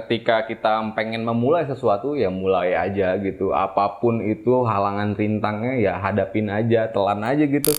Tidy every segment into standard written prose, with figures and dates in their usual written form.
Ketika kita pengen memulai sesuatu ya mulai aja gitu. Apapun itu halangan rintangnya ya hadapin aja, telan aja gitu.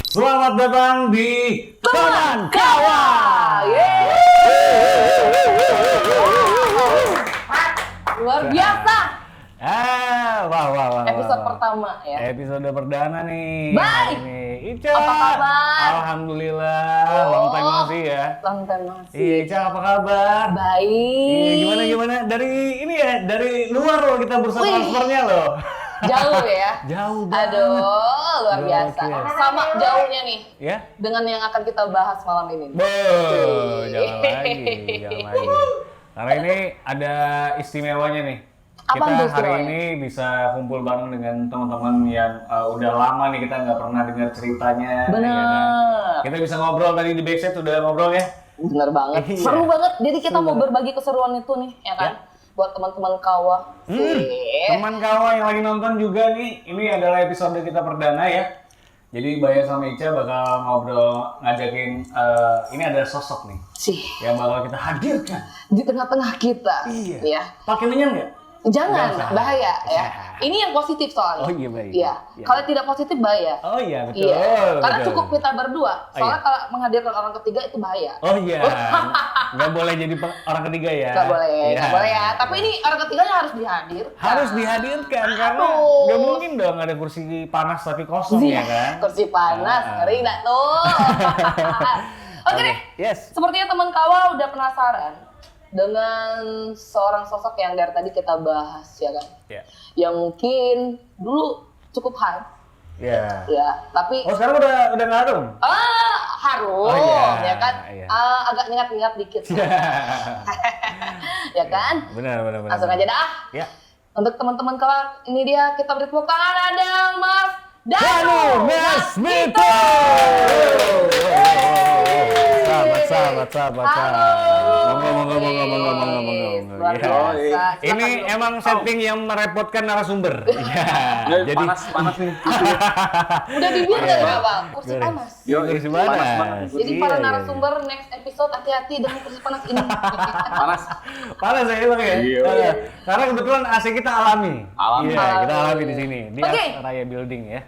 Selamat datang di Teman Kawa. Luar biasa. Wah. Episode pertama ya. Episode perdana nih. Baik. Ica. Apa kabar? Alhamdulillah. Oh. Long time no see ya. Long time no see. Iya, Ica apa kabar? Baik. Iya, gimana? Dari ini ya, dari luar loh kita bursa Wih. transfernya loh. Jauh ya. Jauh banget. Aduh, luar biasa. Oke. Sama jauhnya nih Ya? dengan yang akan kita bahas malam ini. Jangan lagi. Karena ini ada istimewanya nih. Apa Kita tuh hari istimewanya? ini bisa kumpul bareng dengan teman-teman yang udah lama nih kita nggak pernah dengar ceritanya. Bener. ya kan? Kita bisa ngobrol tadi di backstage udah ngobrol ya. Bener banget. Iya. Seru banget. Jadi kita Seru mau banget. berbagi keseruan itu nih, ya kan? Ya. Buat teman-teman kawa. Teman kawan yang lagi nonton juga nih, ini adalah episode kita perdana ya. Jadi Baya sama Ica bakal ngobrol ngajakin, ini ada sosok nih Sih, yang bakal kita hadirkan. di tengah-tengah kita. Iya. Ya. Pakai minyak nggak? Jangan, Nggak usah. bahaya ya. Ya. Ini yang positif soalnya. Oh iya, baik. Iya. Iya. Kalau tidak positif bahaya. Oh iya betul. Iya. Karena betul. cukup kita berdua. Soalnya iya. kalau menghadirkan orang ketiga itu bahaya. Oh iya, nggak boleh jadi orang ketiga ya. Nggak boleh, Iya. nggak boleh ya. Tapi ini orang ketiganya harus dihadirkan. harus dihadirkan karena Aduh. nggak mungkin dong ada kursi panas tapi kosong Iya, ya kan. kursi panas, ngeri nggak tuh? Oke deh. Yes. Sepertinya teman kawa udah penasaran dengan seorang sosok yang dari tadi kita bahas ya kan. Ya. Yang mungkin dulu cukup hype Ya. ya, tapi Oh sekarang udah nggak harum. harum Oh, iya, ya kan. iya. Agak nyengat-nyengat dikit. Ya kan? Benar. Langsung aja dah. Ya. Untuk teman-teman kelak, ini dia kita beri tepuk tangan ada Mas Danu Nasmito. Sahabat. Halo. Monggo. Luar Iya. biasa. Ini Silakan dulu. emang setting yang merepotkan narasumber. Iya. Jadi panas nih. Udah bibir nggak apa? Kursi Garis. panas. Yo, kursi panas. Jadi Iya, para iya. narasumber next episode hati-hati dengan kursi panas ini. Panas Ya Bang ya. Iya. Karena kebetulan AC kita alami. Alami. Iya, kita alami di sini di Oke. Raya Building ya.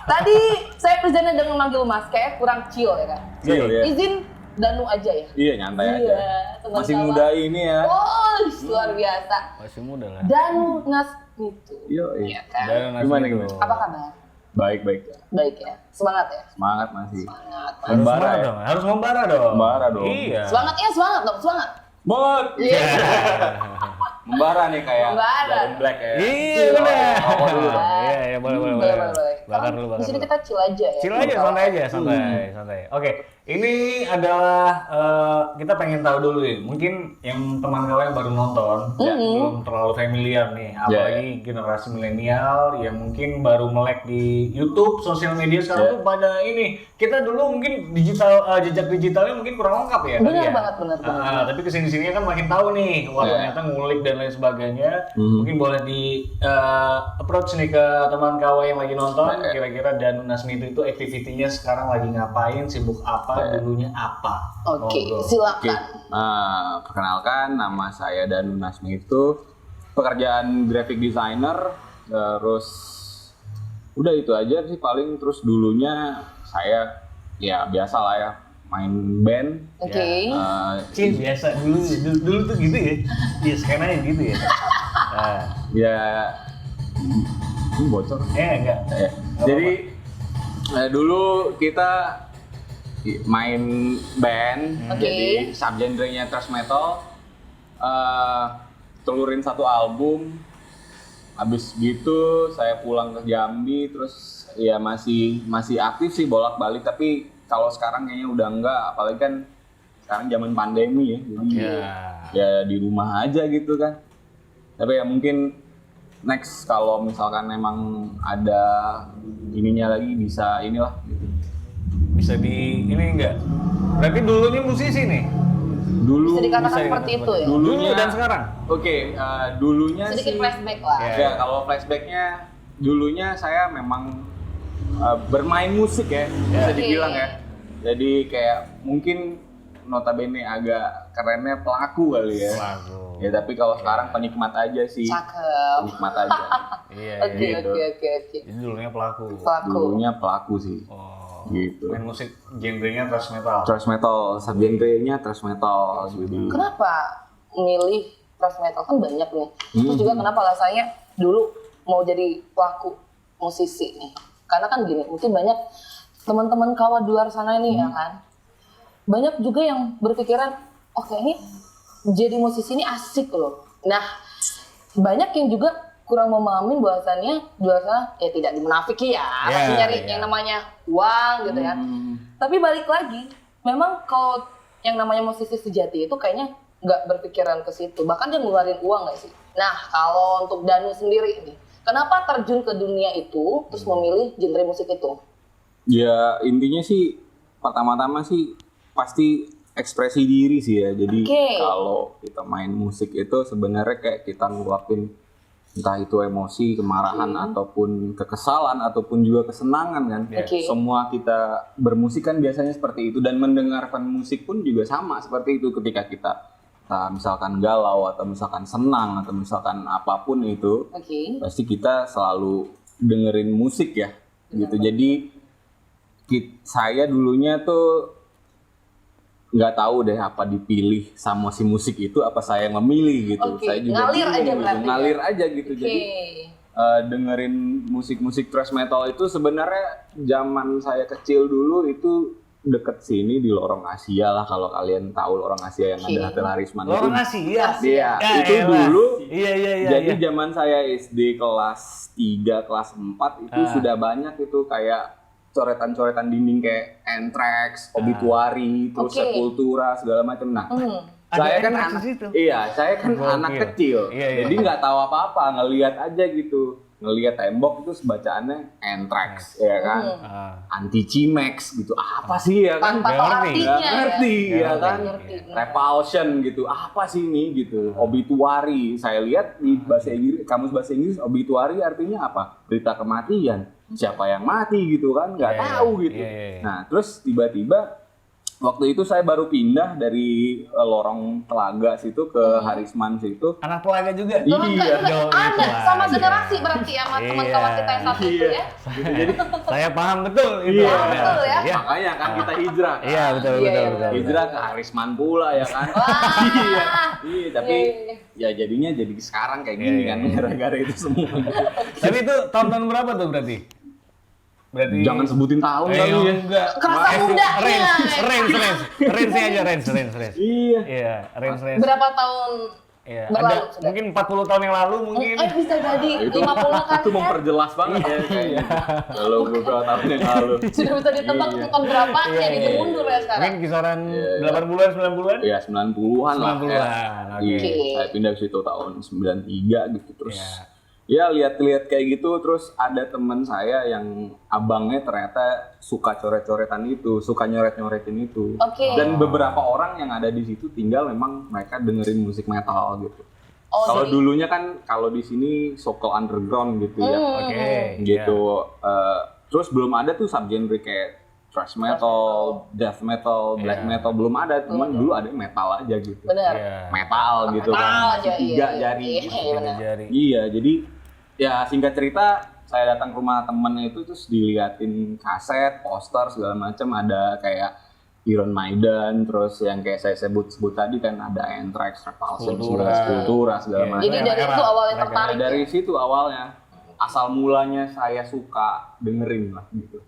Tadi saya presentnya dengan manggil Mas, kayak kurang chill ya kan. Chill ya. Izin Danu aja ya. Iya nyantai aja. teman Masih kawan. muda ini ya. Oh, luar biasa. Masih muda lah. Danu Nasmito. Yo, Iya kan. Dan Gimana, Nasmito. gimana? Apa kabar? Baik. Baik ya. Semangat ya. Semangat masih. Semangat. Harus Membara membara ya? dong. Harus membara dong. Membara dong. Iya. Semangatnya semangat dong, semangat. Bot. Iya. Membara nih kayak Membara. Dragon Black ya. Iya benar. Rokok dulu dong. Iya, boleh. Boleh. Bakar Kan dulu. Di sini kita chill aja ya. Chill aja, santai aja, santai. Oke, ini adalah kita pengen tahu dulu nih. Mungkin yang teman kawan yang baru nonton, ya, belum terlalu familiar nih. Apalagi generasi milenial yang mungkin baru melek di YouTube, sosial media sekarang tuh pada ini. Kita dulu mungkin jejak digitalnya mungkin kurang lengkap ya. Benar tadi ya? banget. Tapi kesini-sini kan makin tahu nih, wah ternyata ngulik dan lain sebagainya. Mungkin boleh di approach nih ke teman kawan yang lagi nonton. Kira-kira Danu Nasmito itu aktivitinya sekarang lagi ngapain, sibuk apa, dulunya apa? Oke, Ngobrol. Oke, silakan. perkenalkan nama saya Danu Nasmito, pekerjaan graphic designer, terus udah itu aja sih paling. Terus dulunya saya ya biasa lah ya main band. Oke. Cih, biasa dulu tuh gitu ya. Iya, skenanya gitu ya. Ya ini bocor. Enggak. Ya. Jadi dulu kita main band, Oke. jadi subgenrenya thrash metal. Telurin satu album. Habis gitu saya pulang ke Jambi, terus ya masih aktif sih bolak-balik, tapi kalau sekarang kayaknya udah enggak, apalagi kan sekarang zaman pandemi ya, jadi ya di rumah aja gitu kan. Tapi ya mungkin next kalau misalkan emang ada ininya lagi bisa inilah gitu. Bisa di ini enggak? Berarti dulunya musisi nih. Dulu Bisa dikatakan bisa seperti itu ya. Dulu dan sekarang. Oke, dulunya Sedikit sih flashback lah. ya kalau flashbacknya dulunya saya memang bermain musik ya, bisa Oke. dibilang ya. Jadi kayak mungkin notabene agak kerennya pelaku kali ya. Pelaku. Ya tapi kalau sekarang penikmat aja sih. Cakep. Penikmat aja. Iya, Oke, iya. gitu. oke. Jadi dulunya pelaku. Pelaku. Dulunya pelaku sih. Oh. Gitu. Main musik genrenya thrash metal. Thrash metal, subgenre-nya thrash metal gitu. Kenapa milih thrash metal kan banyak nih. Terus juga kenapa alasannya dulu mau jadi pelaku musisi nih? Karena kan gini, mungkin banyak teman-teman kawan di luar sana nih ya kan. Banyak juga yang berpikiran, oke ini jadi musisi ini asik loh. Nah, banyak yang juga kurang memahami bahwasannya di luar sana ya tidak dimunafiki ya, pasti nyari yang namanya uang gitu ya. Tapi balik lagi, memang kalau yang namanya musisi sejati itu kayaknya nggak berpikiran ke situ, bahkan dia ngeluarin uang nggak sih? Nah, kalau untuk Danu sendiri nih, kenapa terjun ke dunia itu terus memilih genre musik itu? Ya intinya sih pertama-tama sih pasti ekspresi diri sih ya. Jadi kalau kita main musik itu sebenarnya kayak kita ngeluapin entah itu emosi, kemarahan ataupun kekesalan ataupun juga kesenangan kan. Semua kita bermusik kan biasanya seperti itu dan mendengarkan musik pun juga sama seperti itu ketika kita misalkan galau atau misalkan senang atau misalkan apapun itu. Pasti kita selalu dengerin musik ya. Gitu. Jadi saya dulunya tuh nggak tahu deh apa dipilih sama si musik itu apa saya yang memilih gitu. Saya juga ngalir aja gitu. berarti. Ngalir aja gitu. Jadi dengerin musik-musik thrash metal itu sebenarnya zaman saya kecil dulu itu deket sini di Lorong Asia lah, kalau kalian tahu Lorong Asia yang ada Hotel Harisman itu. Lorong Asia. Iya, itu dulu. Iya. Jadi zaman saya SD kelas 3, kelas 4 itu sudah banyak itu kayak coretan-coretan dinding kayak Anthrax, Obituary, terus Sepultura segala macam. Nah, saya kan anak, saya kan anak kecil, jadi nggak tahu apa-apa, ngelihat aja gitu, ngelihat tembok itu bacaannya Anthrax, ya kan, Anti-Cimex gitu, apa sih ya kan? Tanpa artinya nggak ngerti, ya kan? Ngerti. Repulsion gitu, apa sih ini gitu, Obituary, saya lihat di bahasa Inggris, kamus bahasa Inggris, Obituary artinya apa? Berita kematian. Siapa yang mati gitu kan, nggak tahu gitu. Nah terus tiba-tiba waktu itu saya baru pindah dari lorong Telaga situ ke Harisman situ. Anak Telaga juga? Iya. Ada sama generasi berarti ya sama teman kawan kita yang satu itu ya. Jadi saya paham betul itu. Iya. Betul ya. Makanya kan kita hijrah. Iya betul. Hijrah ke Harisman pula ya kan. Iya, tapi ya jadinya jadi sekarang kayak gini kan gara-gara itu semua. Tapi itu tahun-tahun berapa tuh berarti? Jangan sebutin tahun kali ya. Enggak. Kerasa mudanya. Range aja, range. Iya. Range. Berapa tahun berlalu sudah? Mungkin 40 tahun yang lalu mungkin. Bisa jadi 50 kan. Itu memperjelas banget ya kayaknya. Kalau beberapa tahun yang lalu. Sudah bisa ditebak tahun berapa ya gitu mundur ya sekarang. Mungkin kisaran 80-an, 90-an? Iya, 90-an lah. 90-an. Iya, saya pindah ke situ tahun 93 gitu terus. Ya lihat-lihat kayak gitu, terus ada teman saya yang abangnya ternyata suka coret-coretan itu, suka nyoret-nyoretin itu. Dan beberapa orang yang ada di situ tinggal memang mereka dengerin musik metal gitu. Kalau dulunya kan kalau di sini Sokol Underground gitu ya. Gitu. Terus belum ada tuh subgenre kayak thrash metal, death metal, black metal belum ada, cuman dulu ada metal aja gitu. Metal gitu kan. Tiga jari. Iya, jadi ya singkat cerita saya datang ke rumah temen itu terus diliatin kaset, poster segala macam, ada kayak Iron Maiden, terus yang kayak saya sebut tadi kan ada Anthrax, Repulsion, Sepultura segala macam. Jadi dari itu awalnya tertarik. Dari situ awalnya asal mulanya saya suka dengerin lah gitu.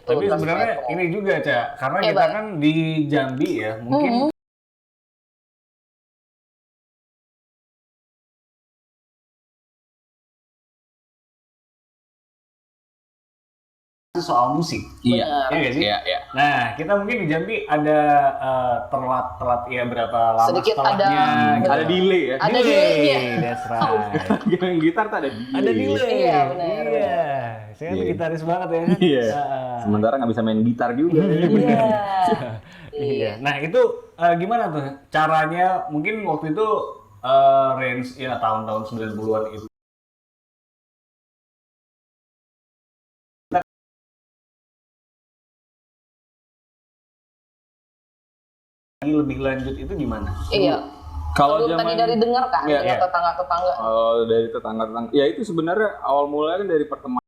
Tapi sebenarnya ini juga Cak, karena kita kan di Jambi ya, mungkin soal musik. Iya. Iya nggak sih? Iya. Nah, kita mungkin di Jambi ada telat ya berapa lama Sedikit setelahnya. gitu. Ada delay ya. Ada delay-nya. That's right. Yang gitar tuh ada delay. Ada delay. Iya, benar. Iya. Saya kan Iya. gitaris banget ya. Iya. Ah. Sementara nggak bisa main gitar juga. Iya. Iya. Nah, itu gimana tuh caranya? Mungkin waktu itu range ya tahun-tahun 90-an itu. Lebih lanjut itu gimana? Iya. Kalau Belum tadi zaman dari dengar kan, Iya, dengar iya. tetangga-tetangga. kalau dari tetangga-tetangga, ya itu sebenarnya awal mulanya kan dari pertemanan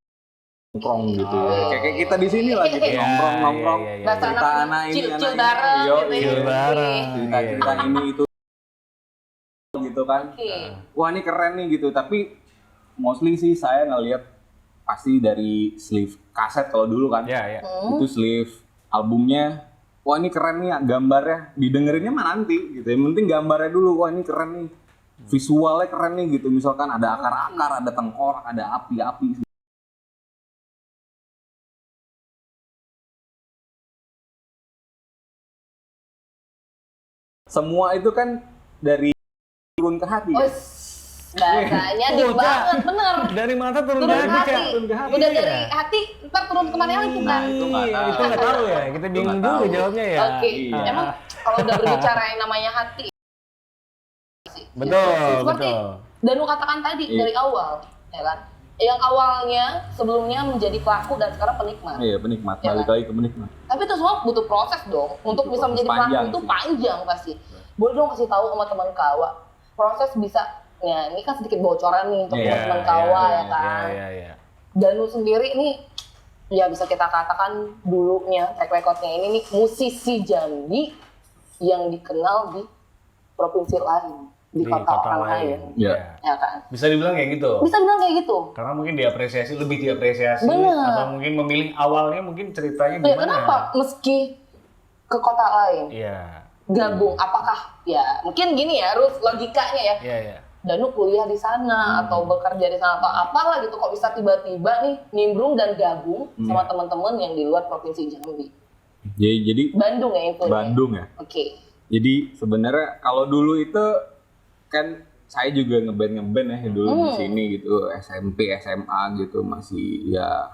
nongkrong gitu. Oh. Kayak kita di sini lah gitu, Iya, nongkrong. iya, iya, Bahasa Cerita anak anak ini, cil anak ini. bareng Yo, gitu ya. Chill bareng. cerita ini itu gitu kan. Oke. Wah ini keren nih gitu, tapi mostly sih saya ngelihat pasti dari sleeve kaset kalau dulu kan. Iya, iya. Itu sleeve albumnya. Wah ini keren nih gambarnya, didengerinnya mah nanti gitu. Yang penting gambarnya dulu, wah ini keren nih. Visualnya keren nih gitu, misalkan ada akar-akar, ada tengkorak, ada api-api. Semua itu kan dari turun ke hati. Oh, Ya? bahasanya deep Bocah. banget, bener. Dari mata turun Turun ke ke hati, hati. Cak. Turun ke hati. Udah Iya. dari hati, ntar turun kemana lagi kan? Itu nggak Iya, tahu. itu nggak tahu ya. Kita bingung nggak juga tahu. jawabnya ya. Oke, Iya. emang kalau udah berbicara yang namanya hati, Betul, seperti betul. Danu katakan tadi Iya. dari awal, ya kan? Yang awalnya sebelumnya menjadi pelaku dan sekarang penikmat. Iya penikmat, Ya balik kan? lagi ke penikmat. Tapi itu semua butuh proses dong. Untuk bisa proses menjadi pelaku panjang itu sih. panjang pasti. Boleh dong kasih tahu sama teman kawa. Proses bisa, ya ini kan sedikit bocoran nih untuk Iya, teman kawa iya, ya kan. Iya, iya. Danu sendiri nih, ya bisa kita katakan dulunya track recordnya ini nih musisi Jambi yang dikenal di provinsi lain, di kota orang lain, Iya. ya kan? Bisa dibilang kayak gitu. Bisa bilang kayak gitu. Karena mungkin lebih diapresiasi Bener. atau mungkin memilih awalnya mungkin ceritanya Ya gimana? kenapa meski ke kota lain Iya. gabung? Apakah ya mungkin gini ya, Ruth, logikanya ya. Iya, iya. Danu kuliah di sana atau bekerja di sana atau apalah gitu, kok bisa tiba-tiba nih nimbrung dan gabung sama teman-teman yang di luar provinsi Jambi. Jadi Bandung ya infonya. Bandung ya. Oke. Jadi sebenarnya kalau dulu itu kan saya juga ngeband ya dulu di sini gitu, SMP, SMA gitu masih ya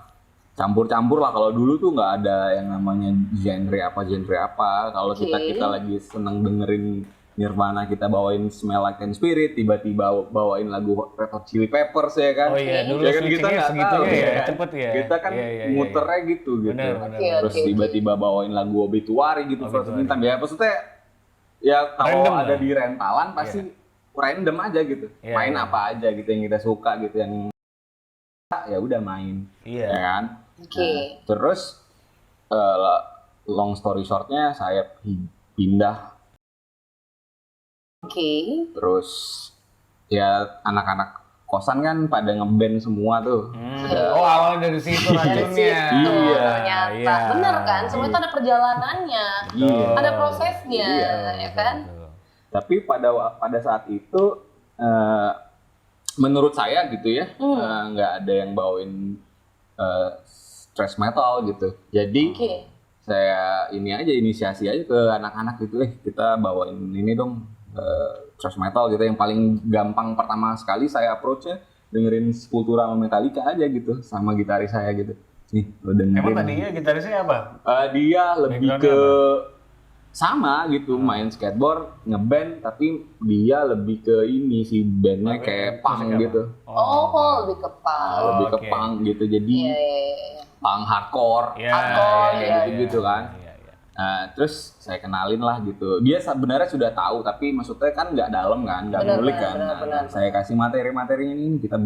campur-campur lah. Kalau dulu tuh nggak ada yang namanya genre apa. Kalau Oke. kita lagi seneng dengerin Nirvana, kita bawain Smell Like Teen Spirit, tiba-tiba bawain lagu Red Hot Chili Peppers ya kan. Oh iya, dulu Ya kan kita switchingnya nggak segitunya tahu ya, kan. cepet ya. Kita kan Iya, iya, iya, muternya gitu. Benar, benar. Oke, Terus oke, tiba-tiba bawain lagu Obituary gitu, First Obituary. Bintang. Ya maksudnya ya kalau Random ada lah. di rentalan pasti random aja gitu. Iya, Main iya. apa aja gitu yang kita suka gitu, yang ya udah main. Iya. Ya kan? Oke. Nah, terus long story shortnya saya pindah, Oke. terus ya anak-anak kosan kan pada ngeband semua tuh. Oh, awalnya dari situ Dari racunnya. situ Iya, ternyata. iya. Bener kan? Semua itu ada perjalanannya. Iya. Ada prosesnya, ya kan? Betul. Tapi pada saat itu menurut saya gitu ya, nggak ada yang bawain thrash metal gitu. Jadi Oke. saya ini aja inisiasi aja ke anak-anak gitu, kita bawain ini dong, thrash metal gitu. Yang paling gampang pertama sekali saya approach-nya dengerin Sepultura sama Metallica aja gitu sama gitaris saya gitu. Nih, lo dengerin. Emang tadinya gitarisnya apa? Dia lebih Background-nya ke sama gitu, main skateboard, ngeband, tapi dia lebih ke ini sih, bandnya kayak punk Musik apa? gitu. Oh, lebih ke punk. Lebih ke oke. punk gitu, jadi Iya, iya. punk hardcore, Iya, Hardcore, iya, iya, gitu-gitu kan. Iya, iya. Nah, terus saya kenalin lah gitu. Dia sebenarnya sudah tahu, tapi maksudnya kan nggak dalam kan, nggak Benar, ngulik benar, kan. benar, Nah, benar. saya kasih materi-materinya nih, kita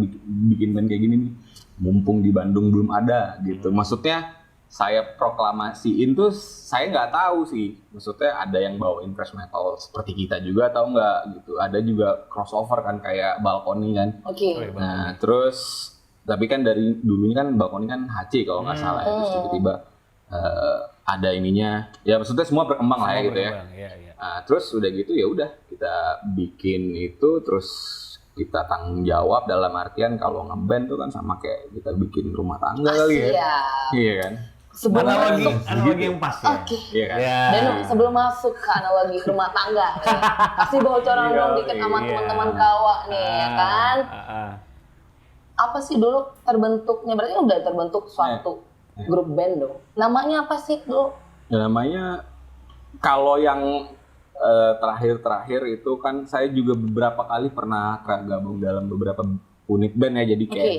bikin band kayak gini nih. Mumpung di Bandung belum ada gitu. Maksudnya saya proklamasiin tuh saya nggak tahu sih. Maksudnya ada yang bawain thrash metal seperti kita juga atau enggak gitu. Ada juga crossover kan kayak Balkoni kan. Oke. Oh, iya, Nah, terus tapi kan dari dulunya kan Balkoni kan HC kalau nggak salah ya. Terus tiba-tiba ada ininya. Ya maksudnya semua berkembang lah ya gitu ya. Iya, iya. Nah, terus udah gitu ya udah kita bikin itu, terus kita tanggung jawab dalam artian kalau ngeband tuh kan sama kayak kita bikin rumah tangga kali ya. Siap. Iya kan? Sebelum Analogi masuk, yang pas ya. Oke. Iya kan? Ya. Dan sebelum masuk ke analogi rumah tangga, nih, kasih bocoran dong dikit sama Iya. teman-teman kawa nih, ya kan? Ah. Apa sih dulu terbentuknya? Berarti udah terbentuk suatu grup band dong. Namanya apa sih dulu? Ya, namanya kalau yang terakhir-terakhir itu kan saya juga beberapa kali pernah gabung dalam beberapa unit band ya. Jadi kayak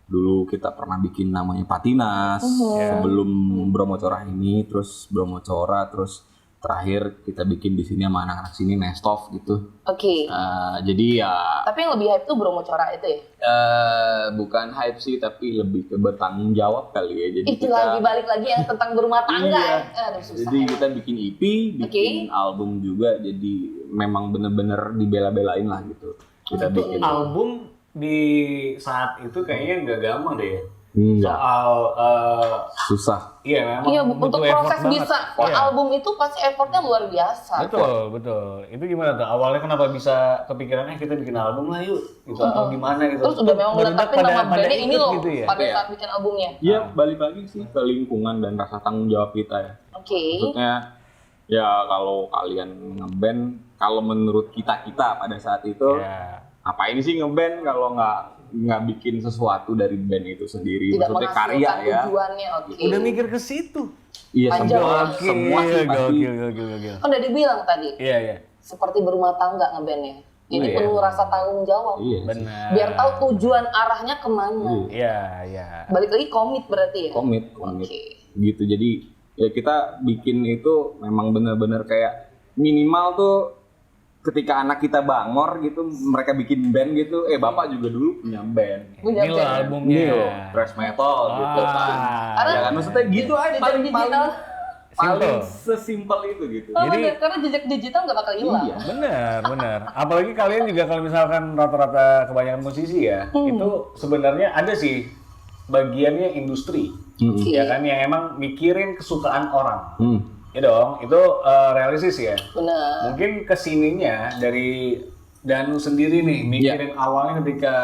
dulu kita pernah bikin namanya Patinas sebelum Bromo Cora ini, terus Bromo Cora, terus terakhir kita bikin di sini sama anak-anak sini Nestov gitu. Oke. Jadi ya Tapi yang lebih hype tuh Bromo Cora itu ya? bukan hype sih, tapi lebih ke bertanggung jawab kali ya. Jadi Itu lagi balik lagi yang tentang berumah tangga Iya. ya. Aduh, susah Jadi ya. kita bikin EP, bikin album juga, jadi memang bener-bener dibela-belain lah gitu. Kita bikin Album di saat itu kayaknya nggak gampang deh ya. enggak Soal susah. iya memang Iya, butuh untuk effort proses banget. bisa Iya. album itu pasti effortnya luar biasa. Betul. Itu gimana tuh? Awalnya kenapa bisa kepikirannya kita bikin album lah yuk, gitu atau gimana gitu? Terus udah memang Berudak menetapin nama bandnya ini ikut loh gitu ya? pada Iya. saat bikin albumnya. Iya, balik lagi sih ke lingkungan dan rasa tanggung jawab kita ya. Oke. Maksudnya ya kalau kalian ngeband, kalau menurut kita pada saat itu, Ya. apa ini sih ngeband kalau nggak bikin sesuatu dari band itu sendiri. Tidak Maksudnya karya menghasilkan ya. tujuannya, oke. Udah mikir ke situ. Iya, Panjang. semua sih pasti. Gokil. Kan udah dibilang tadi, Iya. seperti berumah tangga ngebandnya. Jadi Iya. penuh rasa tanggung jawab. Iya. Benar. Biar tahu tujuan arahnya kemana. Iya. Balik lagi komit berarti ya? Komit. Oke. Gitu. Jadi ya kita bikin itu memang benar-benar kayak minimal tuh ketika anak kita bangor gitu, mereka bikin band gitu, bapak juga dulu punya band. Punya Ini loh band. albumnya. Ini loh, thrash metal gitu kan. Karena Ya kan maksudnya gitu aja jejak digital. paling sesimpel itu gitu. Karena jejak digital nggak bakal hilang. Iya. Benar. Apalagi kalian juga kalau misalkan rata-rata kebanyakan musisi ya, itu sebenarnya ada sih bagiannya industri, ya kan yang emang mikirin kesukaan orang. Ya dong, itu realistis ya. Benar. Mungkin kesininya dari Danu sendiri nih, mikirin awalnya ketika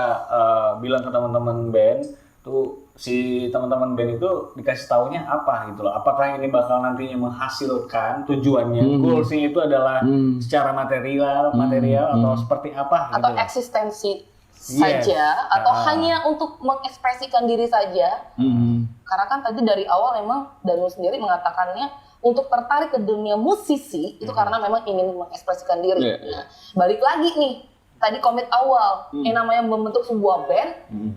bilang ke teman-teman band, tuh si teman-teman band itu dikasih taunya apa gitu loh. Apakah ini bakal nantinya menghasilkan tujuannya, goalsnya itu adalah secara material atau seperti apa Atau gitu. eksistensi Yes. saja, atau hanya untuk mengekspresikan diri saja. Karena kan tadi dari awal memang Danu sendiri mengatakannya untuk tertarik ke dunia musisi itu karena memang ingin mengekspresikan diri. Iya. Nah, balik lagi nih, tadi komit awal, yang namanya membentuk sebuah band,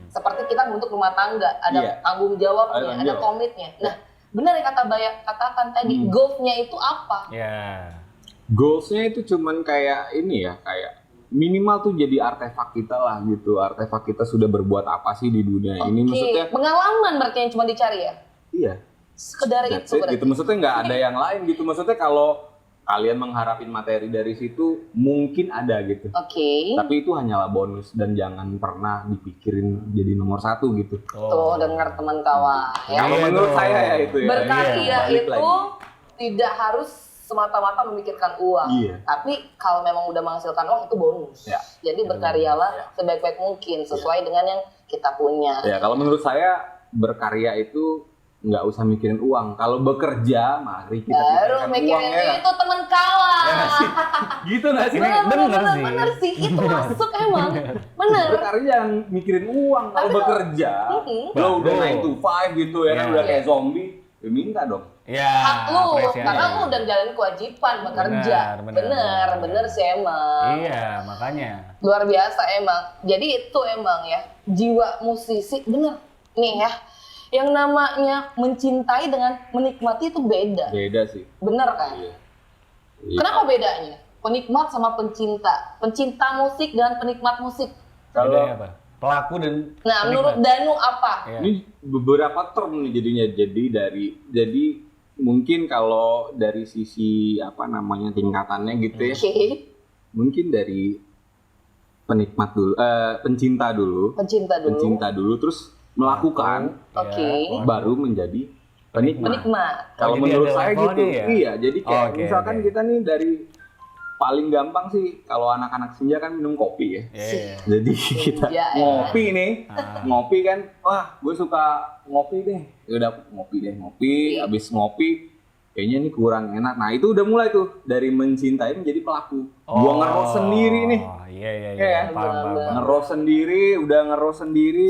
seperti kita membentuk rumah tangga, ada Iya. tanggung jawabnya, Ada ada jawab. komitnya. Nah, benar yang kata Baya katakan tadi, goalnya itu apa? Ya. Goalsnya itu cuman kayak ini ya, kayak minimal tuh jadi artefak kita lah gitu. Artefak kita sudah berbuat apa sih di dunia ini, Oke, maksudnya. pengalaman berarti yang cuma dicari ya? Iya. Sekedar That's itu it, berarti. gitu. Maksudnya nggak ada yang lain gitu. Maksudnya kalau kalian mengharapin materi dari situ mungkin ada gitu. Oke. Tapi itu hanyalah bonus dan jangan pernah dipikirin jadi nomor satu gitu. Tuh dengar teman kawan ya. Kalau Iya menurut dong. saya ya itu ya. Berkarya Balik itu lagi. tidak harus semata-mata memikirkan uang. Iya. Tapi kalau memang udah menghasilkan uang itu bonus. Ya. Jadi berkaryalah sebaik-baik mungkin sesuai dengan yang kita punya. Ya kalau menurut saya berkarya itu nggak usah mikirin uang. Kalau bekerja, mari kita Baru pikirkan mikirin uang ya. itu teman kawan. Gitu nggak sih? Bener sih, itu masuk emang. Bener. Berkarya jangan mikirin uang. Kalau Tapi bekerja, lo udah 9 to 5 gitu ya kan, Iya. udah kayak zombie, ya minta dong. Ya, Hak lu, apresiasi. karena lu udah jalanin kewajiban bekerja. Bener sih emang. Iya, makanya. Luar biasa emang. Jadi itu emang ya, jiwa musisi bener. Nih ya, yang namanya mencintai dengan menikmati itu beda. Beda sih. Bener kan? Iya. Kenapa bedanya? Penikmat sama pencinta. Pencinta musik dan penikmat musik. Kalau Bedanya apa? Pelaku dan Nah, menurut Danu apa? Iya. ini beberapa term nih jadinya, jadi mungkin kalau dari sisi apa namanya tingkatannya gitu ya, Oke, mungkin dari penikmat dulu, pencinta dulu, pencinta dulu. terus melakukan, Oke. baru menjadi penikmat. Penikmat. Kalau Oh, jadi menurut ada saya levelnya gitu, ya? iya. Jadi kayak Oke, misalkan oke. kita nih dari paling gampang sih kalau anak-anak senja kan minum kopi ya. Iya. Jadi kita Ya, ngopi nih, ngopi kan, wah gue suka ngopi deh. Ya udah ngopi, abis ngopi kayaknya ini kurang enak. Nah itu udah mulai tuh dari mencintai menjadi pelaku. Gua ngeroast sendiri nih. Iya. Iya, Paham. ngeroast sendiri,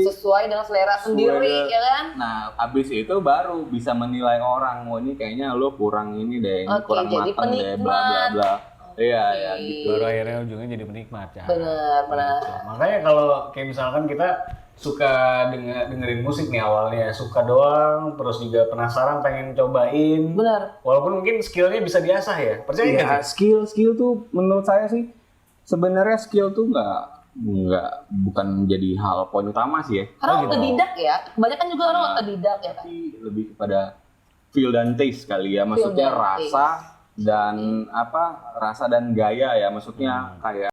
sesuai dengan selera sendiri ya kan. Nah, abis itu baru bisa menilai orang, oh ini kayaknya lo kurang ini deh, ini Oke, kurang jadi matang deh, bla bla penikmat. bla. Iya, ya gitu. Baru akhirnya ujungnya jadi penikmat ya. Benar. Gitu. Makanya kalau kayak misalkan kita suka dengerin musik nih awalnya, suka doang, terus juga penasaran pengen cobain. Benar. Walaupun mungkin skillnya bisa diasah ya. Percaya nggak Ya, sih? skill tuh menurut saya sih sebenarnya skill tuh bukan menjadi hal poin utama sih ya. Karena otodidak ya. Kebanyakan juga orang otodidak ya kan. Tapi lebih kepada feel dan taste kali ya, maksudnya dan rasa dan rasa dan gaya ya, maksudnya kayak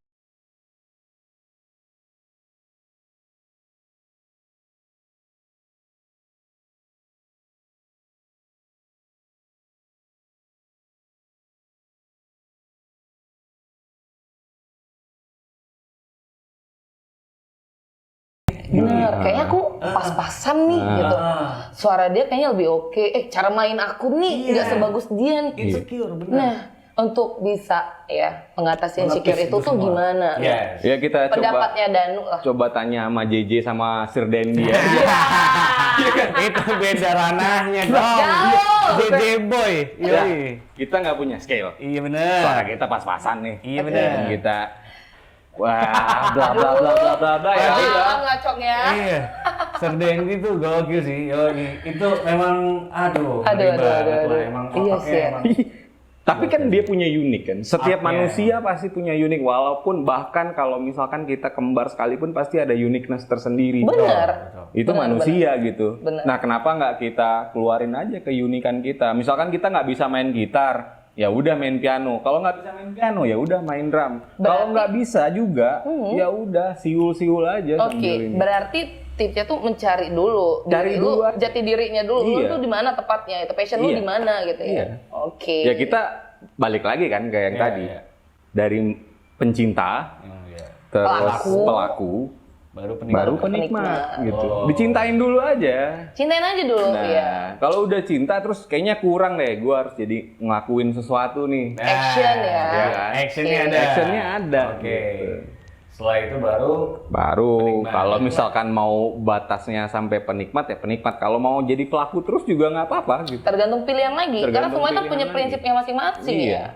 Bener, kayaknya aku pas-pasan nih gitu. Suara dia kayaknya lebih oke. Cara main aku nih nggak sebagus dia nih. Insecure, bener. Nah, untuk bisa ya mengatasi insecure itu tuh gimana? Yes. ya kita Pendapatnya Danu lah. coba tanya sama JJ sama Sir Dendi ya. Itu beda ranahnya dong. Jauh. JJ Boy. Ya, Yoi. kita nggak punya skill. Iya bener. Suara kita pas-pasan nih. Iya bener. Dan kita wah bla bla bla bla bla bla ya udah. Malam ngacok ya. Iya. Sir Dendi tuh gokil sih. Yoi. Itu memang Aduh. ribet lah. Emang Iya otaknya sih. emang. Tapi kan dia punya unik kan. Setiap Oke. manusia pasti punya unik, walaupun bahkan kalau misalkan kita kembar sekalipun pasti ada uniqueness tersendiri. Bener. Itu Bener, manusia gitu. Bener. Nah, kenapa nggak kita keluarin aja keunikan kita? Misalkan kita nggak bisa main gitar, ya udah main piano. Kalau nggak bisa main piano, ya udah main drum. Kalau nggak bisa juga, ya udah siul-siul aja Oke, sambil ini. berarti tipsnya tuh mencari dulu. Cari Diri dulu lu, aja. jati dirinya dulu. Lu Iya. tuh di mana tepatnya? Itu passion lu Iya. di mana gitu ya. Iya. Oke. Ya kita balik lagi kan kayak yang Iya, tadi. iya. Dari pencinta, Iya. terus Pelaku. pelaku, Baru penikmat. baru penikmat gitu. Oh. Dicintain dulu aja. Cintain aja dulu Nah, ya. kalau udah cinta terus kayaknya kurang deh. Gue harus jadi ngelakuin sesuatu nih. Action ya. Ya kan? Actionnya Oke. ada. Actionnya ada. Oke. gitu. Setelah itu baru Baru Penikmat. kalau misalkan mau batasnya sampai penikmat ya penikmat. Kalau mau jadi pelaku terus juga nggak apa-apa gitu. Tergantung pilihan lagi. Karena Tergantung semua itu pilihan punya lagi. prinsipnya masing-masing Iya. ya.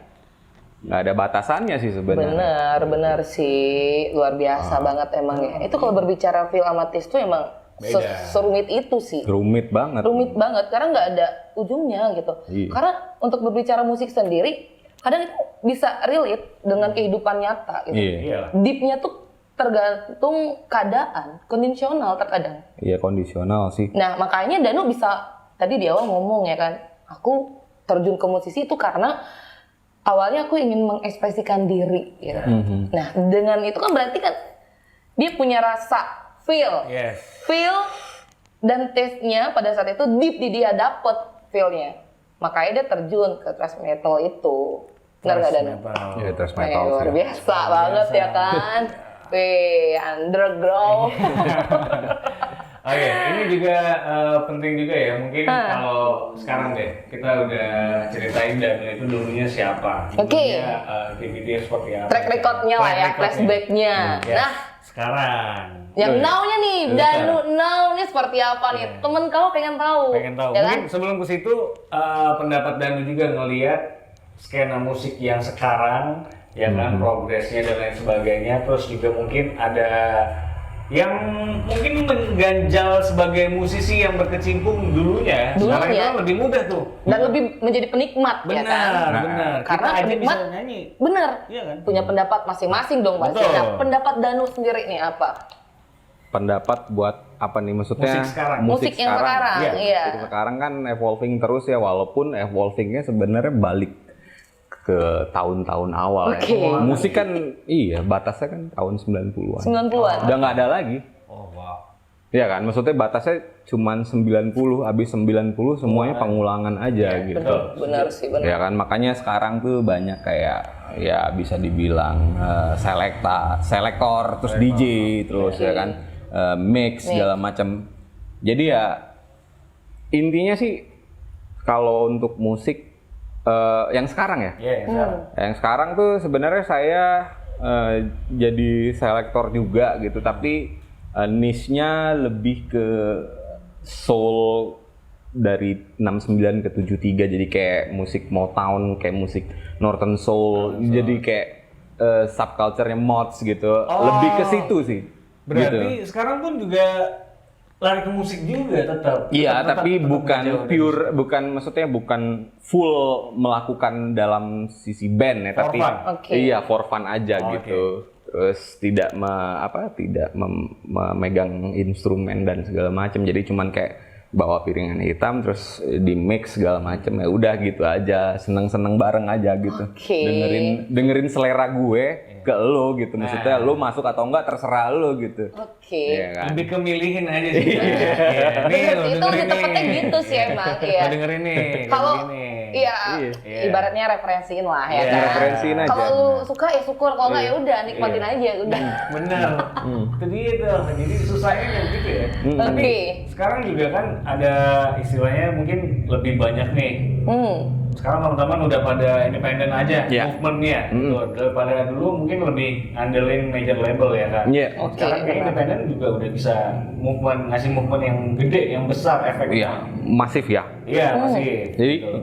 Nggak ada batasannya sih sebenarnya. Benar sih. Luar biasa banget emang ya. Itu kalau berbicara film amatis tuh emang Beda. serumit itu sih. Rumit banget. Rumit banget karena nggak ada ujungnya gitu. Iya. Karena untuk berbicara musik sendiri, kadang itu bisa relate dengan kehidupan nyata gitu. Iya. iyalah. Deepnya tuh tergantung keadaan, kondisional terkadang. Iya kondisional sih. Nah makanya Danu bisa tadi di awal ngomong ya kan, aku terjun ke musisi itu karena awalnya aku ingin mengekspresikan diri. Gitu. Nah dengan itu kan berarti kan dia punya rasa feel Yes. dan taste-nya pada saat itu deep di dia dapet feel-nya. Makanya dia terjun ke thrash metal itu. Benar nggak Danu? Iya terus Luar biasa banget ya kan. Wih, underground. Oke, ini juga penting juga ya. Mungkin kalau sekarang deh kita udah ceritain Danu itu dulunya siapa. Oke. Dulunya aktivitasnya seperti apa. Track record-nya lah ya, Track record-nya. flashback-nya. Yes. Nah, Sekarang. yang Tuh. now-nya nih, Betul. Danu now nih seperti apa nih? Temen kau pengen tahu. Pengen tahu. Ya kan? Mungkin sebelum ke situ pendapat Danu juga ngelihat skena musik yang sekarang, ya kan, progresnya dan lain sebagainya. Terus juga mungkin ada yang mungkin mengganjal sebagai musisi yang berkecimpung dulunya. Sekarang itu Dulunya. kan lebih mudah tuh. Dan lebih menjadi penikmat ya kan? Benar, benar. Karena Kita aja penikmat bisa nyanyi. bener. Iya kan? Punya pendapat masing-masing dong pasti. Betul. Nah, pendapat Danu sendiri nih apa? Pendapat buat apa nih maksudnya? Musik sekarang. Musik yang sekarang, iya. Musik sekarang kan evolving terus ya, walaupun evolvingnya sebenarnya balik ke tahun-tahun awal Oke. ya. Musik kan iya batasnya kan tahun 90-an. 90-an. Udah nggak ada lagi. Oh wow. Iya kan, maksudnya batasnya cuman 90, habis 90 semuanya pengulangan aja gitu. Benar sih, benar. Ya kan, makanya sekarang tuh banyak kayak ya bisa dibilang selektor, terus DJ, terus ya kan mix segala macam. Jadi ya intinya sih kalau untuk musik yang sekarang ya. Iya, yang sekarang. Yang sekarang tuh sebenarnya saya jadi selektor juga gitu, tapi niche-nya lebih ke soul dari 69 ke 73, jadi kayak musik Motown, kayak musik Northern Soul, jadi kayak subculture-nya mods gitu. Lebih ke situ sih. Berarti gitu. sekarang pun juga lari ke musik juga tetap. Iya, tapi tetap bukan nggak jauh dari pure, bukan bukan full melakukan dalam sisi band ya, For tapi fun. Oke. iya for fun aja Oh, gitu. Terus tidak memegang instrumen dan segala macam. Jadi cuman kayak bawa piringan hitam terus di mix segala macam, ya udah gitu aja, seneng-seneng bareng aja gitu. Oke. Dengerin selera gue ke lo gitu, maksudnya lo masuk atau enggak terserah lo gitu. Oke. Iya kan? Lebih ke milihin aja sih. Iya. Nih lo Itu dengerin lebih nih. tepatnya gitu sih emang, iya. Lo dengerin nih. kayak Kalau begini. iya, Iya. ibaratnya referensiin lah ya Iya, kan. referensiin aja. Kalau lu suka ya syukur, kalau nggak ya udah nikmatin aja udah. Bener. Itu dia tuh. Jadi susahnya kayak gitu ya. Oke. Sekarang juga kan ada istilahnya mungkin lebih banyak nih. Sekarang teman-teman udah pada independen aja, Iya. movementnya. Gitu. Daripada dulu mungkin lebih ngandelin major label ya kan. Iya. Sekarang kayak independen juga udah bisa ngasih movement yang gede, yang besar efeknya. Iya, masif ya. Iya masih. Jadi Gitu.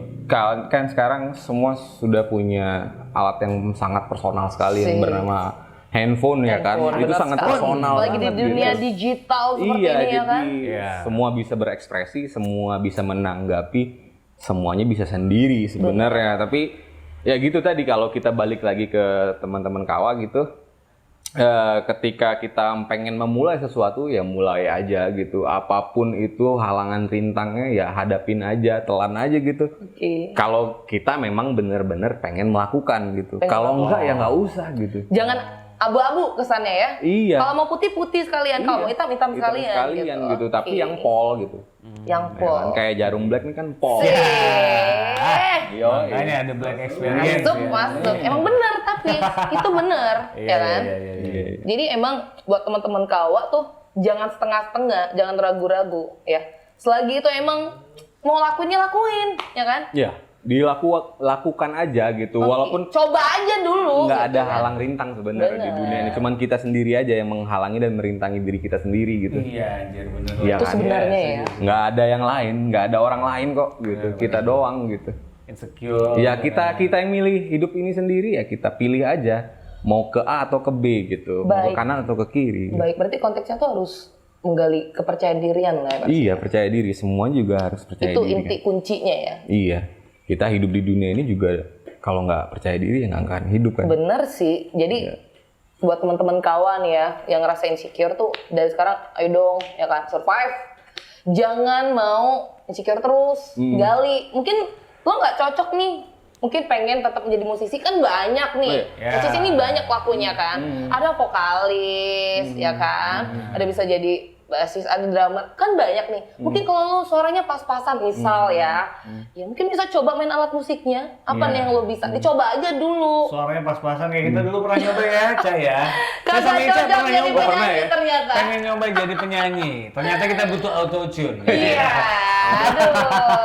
kan sekarang semua sudah punya alat yang sangat personal sekali yang Sih. bernama handphone ya kan. Handphone, Itu benar sangat sekali. personal Apalagi di banget dunia gitu. digital seperti Iya, ini ya jadi kan. Iya. semua bisa berekspresi, semua bisa menanggapi, semuanya bisa sendiri sebenarnya. Tapi ya gitu tadi, kalau kita balik lagi ke teman-teman kawa gitu, ketika kita pengen memulai sesuatu ya mulai aja gitu. Apapun itu halangan rintangnya ya hadapin aja, telan aja gitu. Oke. Kalau kita memang bener-bener pengen melakukan gitu. Pengen Kalau enggak ya nggak usah gitu. Jangan abu-abu kesannya ya. Iya. Kalau mau putih-putih sekalian, kalau mau hitam-hitam sekalian, gitu. Tapi Oke. yang pol gitu. Yang Ya pol. kan? Kayak jarum black ini kan pol. Yo, Makanya ada black experience. Masuk, ya. masuk. Emang bener tapi itu bener, Iya, ya kan? iya. Jadi emang buat teman-teman kawa tuh jangan setengah-setengah, jangan ragu-ragu ya. Selagi itu emang mau lakuinnya lakuin, ya kan? Ya, lakukan aja gitu. Oke, Walaupun coba aja dulu. nggak gitu ada kan. halang rintang sebenarnya di Bener. dunia ini. Cuman kita sendiri aja yang menghalangi dan merintangi diri kita sendiri gitu. Iya anjir bener. Iya Itu kan? sebenarnya ya. Nggak ada yang lain, nggak ada orang lain kok gitu. Kita doang gitu. Insecure. Ya kita yang milih hidup ini sendiri, ya kita pilih aja mau ke A atau ke B gitu, mau ke Baik. kanan atau ke kiri. Baik, berarti konteksnya tuh harus menggali kepercayaan dirian lah ya, Mas. Iya, percaya diri, semua juga harus percaya Itu diri. inti kuncinya ya. Iya, kita hidup di dunia ini juga kalau nggak percaya diri ya nggak akan hidup kan. Bener sih. Jadi buat teman-teman kawan ya yang ngerasa insecure tuh dari sekarang ayo dong ya kan survive. Jangan mau insecure terus, gali. Mungkin lo nggak cocok nih. Mungkin pengen tetap menjadi musisi kan banyak nih. Iya. Musisi ini banyak lakunya kan. Ada vokalis ya kan. Ada bisa jadi basis, ada drummer, kan banyak nih. Mungkin kalau lo suaranya pas-pasan misal ya mungkin bisa coba main alat musiknya. Apa nih yang lo bisa? Dicoba aja dulu. Suaranya pas-pasan kayak kita dulu pernah nyoba ya, Ca ya. Kagak Saya sama Ica cocok pernah jadi nyoba. penyanyi ternyata. Pengen nyoba jadi penyanyi. Ternyata kita butuh auto tune. Iya, aduh,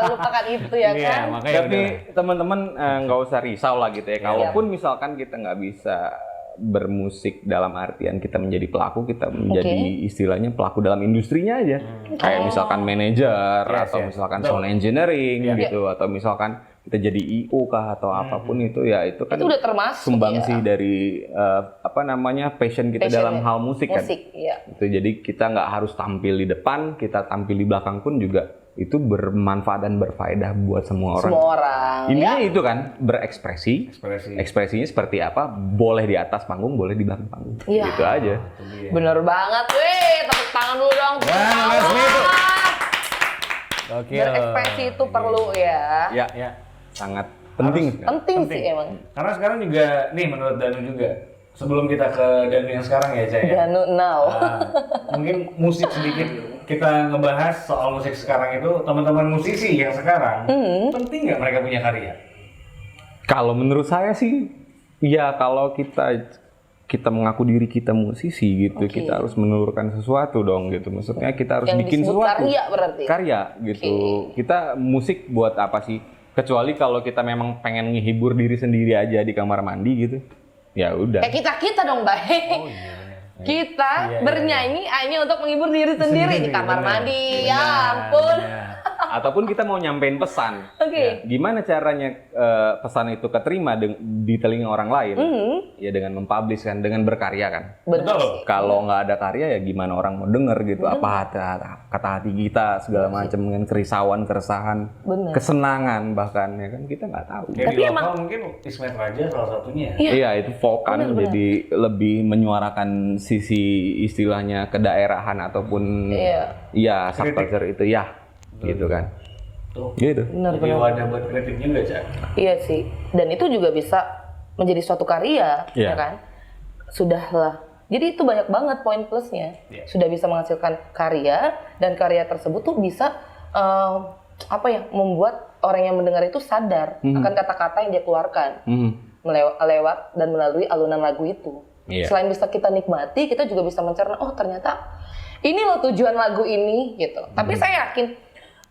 lupakan itu ya Iya, kan. makanya Tapi udah. teman-teman nggak usah risau lah gitu ya. Kalaupun misalkan kita nggak bisa bermusik dalam artian kita menjadi pelaku, kita menjadi istilahnya pelaku dalam industrinya aja. Kayak misalkan manajer atau misalkan sound engineering gitu, atau misalkan kita jadi IO kah atau apapun itu, ya itu kan Itu udah termasuk sumbangsi ya. dari passion kita Passion dalam ya. hal musik kan. Musik, iya. Itu jadi kita nggak harus tampil di depan, kita tampil di belakang pun juga itu bermanfaat dan berfaedah buat semua orang. Semua orang. Intinya itu kan berekspresi. Ekspresi. Ekspresinya seperti apa? Boleh di atas panggung, boleh di belakang panggung. Iya. Gitu aja. Bener banget, weh. Tepuk tangan dulu dong. Wah, Leslie itu. Oke. Berekspresi itu perlu ya. Ya, Ya. sangat penting. Penting sih emang. Karena sekarang juga nih menurut Danu juga. Sebelum kita ke Danu yang sekarang ya, Ca ya. Danu now. Mungkin musik sedikit kita ngebahas soal musik sekarang itu, teman-teman musisi yang sekarang, penting nggak mereka punya karya? Kalau menurut saya sih, ya kalau kita mengaku diri kita musisi gitu, kita harus menelurkan sesuatu dong gitu. Maksudnya kita harus Yang bikin disebut sesuatu. karya berarti? Karya gitu. Kita musik buat apa sih? Kecuali kalau kita memang pengen menghibur diri sendiri aja di kamar mandi gitu. Ya udah. Kayak kita dong, Mbak. Kita bernyanyi hanya untuk menghibur diri sendiri di kamar mandi. Ya ampun. Ataupun kita mau nyampein pesan. Oke. Gimana caranya pesan itu keterima di telinga orang lain? Ya dengan mempublish kan, dengan berkarya kan. Betul. Kalau nggak ada karya ya gimana orang mau denger gitu? Apa kata hati kita segala macam dengan kerisauan, keresahan, kesenangan bahkan ya kan kita nggak tahu. Ya, di lokal mungkin Ismet Raja salah satunya. Iya itu Volkan jadi lebih menyuarakan sisi istilahnya kedaerahan ataupun ya subculture itu ya gitu kan. Tuh. Gitu. Jadi wadah buat kritik juga, Cak. Iya sih. Dan itu juga bisa menjadi suatu karya, ya kan? Sudahlah. Jadi itu banyak banget poin plusnya. Sudah bisa menghasilkan karya dan karya tersebut tuh bisa membuat orang yang mendengar itu sadar akan kata-kata yang dia keluarkan lewat dan melalui alunan lagu itu. Selain bisa kita nikmati, kita juga bisa mencerna, oh ternyata ini loh tujuan lagu ini gitu. Tapi saya yakin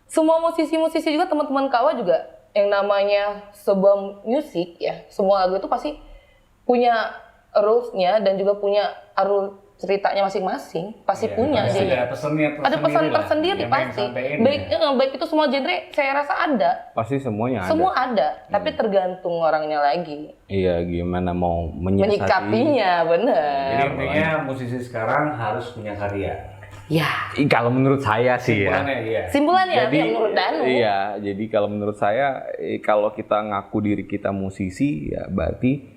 semua musisi-musisi juga teman-teman Kawa juga yang namanya sebuah musik ya, semua lagu itu pasti punya rules-nya dan juga punya alur ceritanya masing-masing, pasti punya. Pasti Jadi ada pesannya ada pesan tersendiri pasti. Baik itu semua genre saya rasa ada. Pasti semuanya ada. Semua ada, tapi tergantung orangnya lagi. Iya, gimana mau menyiasati. Menyikapinya, benar. Jadi intinya musisi sekarang harus punya karya. Ya. Kalau menurut saya sih ya. Simpulannya Jadi, menurut Danu. Iya, jadi kalau menurut saya kalau kita ngaku diri kita musisi ya berarti